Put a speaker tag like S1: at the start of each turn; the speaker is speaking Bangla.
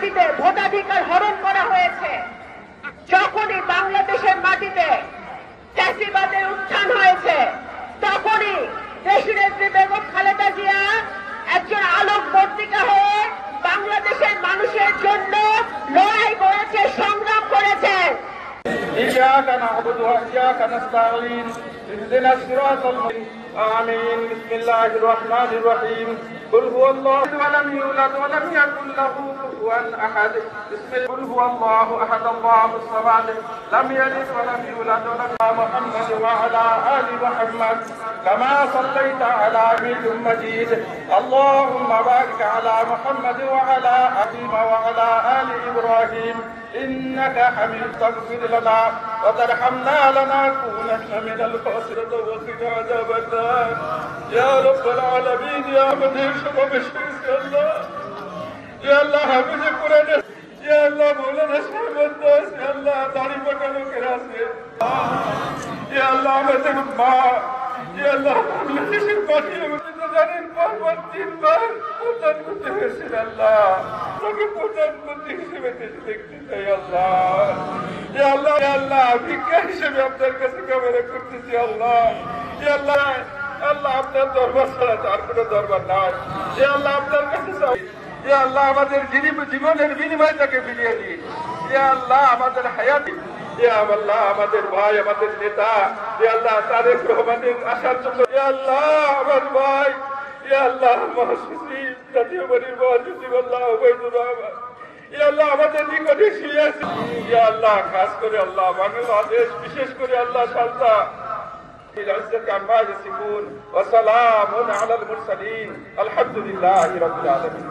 S1: মাটিতে ভোটাধিকার হরণ করা হয়েছে, যখনই বাংলাদেশের মাটিতে ফ্যাসিবাদের উত্থান হয়েছে, তখনই দেশনেত্রী বেগম খালেদা জিয়া একজন আলোকবর্তিকা হয়ে বাংলাদেশের মানুষের জন্য লড়াই করেছে, সংগ্রাম করেছেন।
S2: إياك نعبد وإياك نستعين اهدنا الصراط المستقيم آمين بسم الله الرحمن الرحيم قل هو الله ولم يولد ولم يكن له كفوا أحد قل هو الله أحد الله الصمد لم يلد ولم يولد ولم محمد وعلى آل محمد كما صليت على عبيد مجيد اللهم بارك على محمد وعلى وعلى آل إبراهيم إنك حميد تغفر لنا وترحمنا لنكونن من الخاسرين وقنا عذاب النار يا رب العالمين يا مدير شباب الشمس يا الله يا الله حافظ القرآن يا الله مولانا شيخ الناس يا الله داড়ি পাকা লোকের আছে يا الله আমাদের মা يا الله বাংলাদেশের মাটি আমাদের জানেন পরপর 3 বার প্রধান করতে হয়েছে আল্লাহ তোকে প্রধানমন্ত্রী হিসেবে দেখতে চাই আল্লাহ يا الله يا الله ভিক্ষা হিসেবে আপনার কাছে কামনা করতেছি আল্লাহ يا الله আল্লাহ আপনার দরবার ছাড়া আর কোনো দরবার নাই يا الله আপনার কাছে চাই يا الله আমাদের জীবনের বিনিময়ে তাকে ফিরিয়ে দিন يا الله আমাদের হায়াত يا الله আমাদের ভাই আমাদের নেতা يا الله তারেক রহমানের আশার জন্য يا الله আমার ভাই يا الله মহাসচিব জাতীয় বাড়ির মহাসচিব আল্লাহ ওবায়দুর রহমান يا الله আমাদের নিকটে শুয়ে আছে يا الله খাস করে আল্লাহ বাংলাদেশ বিশেষ করে আল্লাহ শান্তা العزة عما يصفون وسلام على المرسلين الحمد لله رب العالمين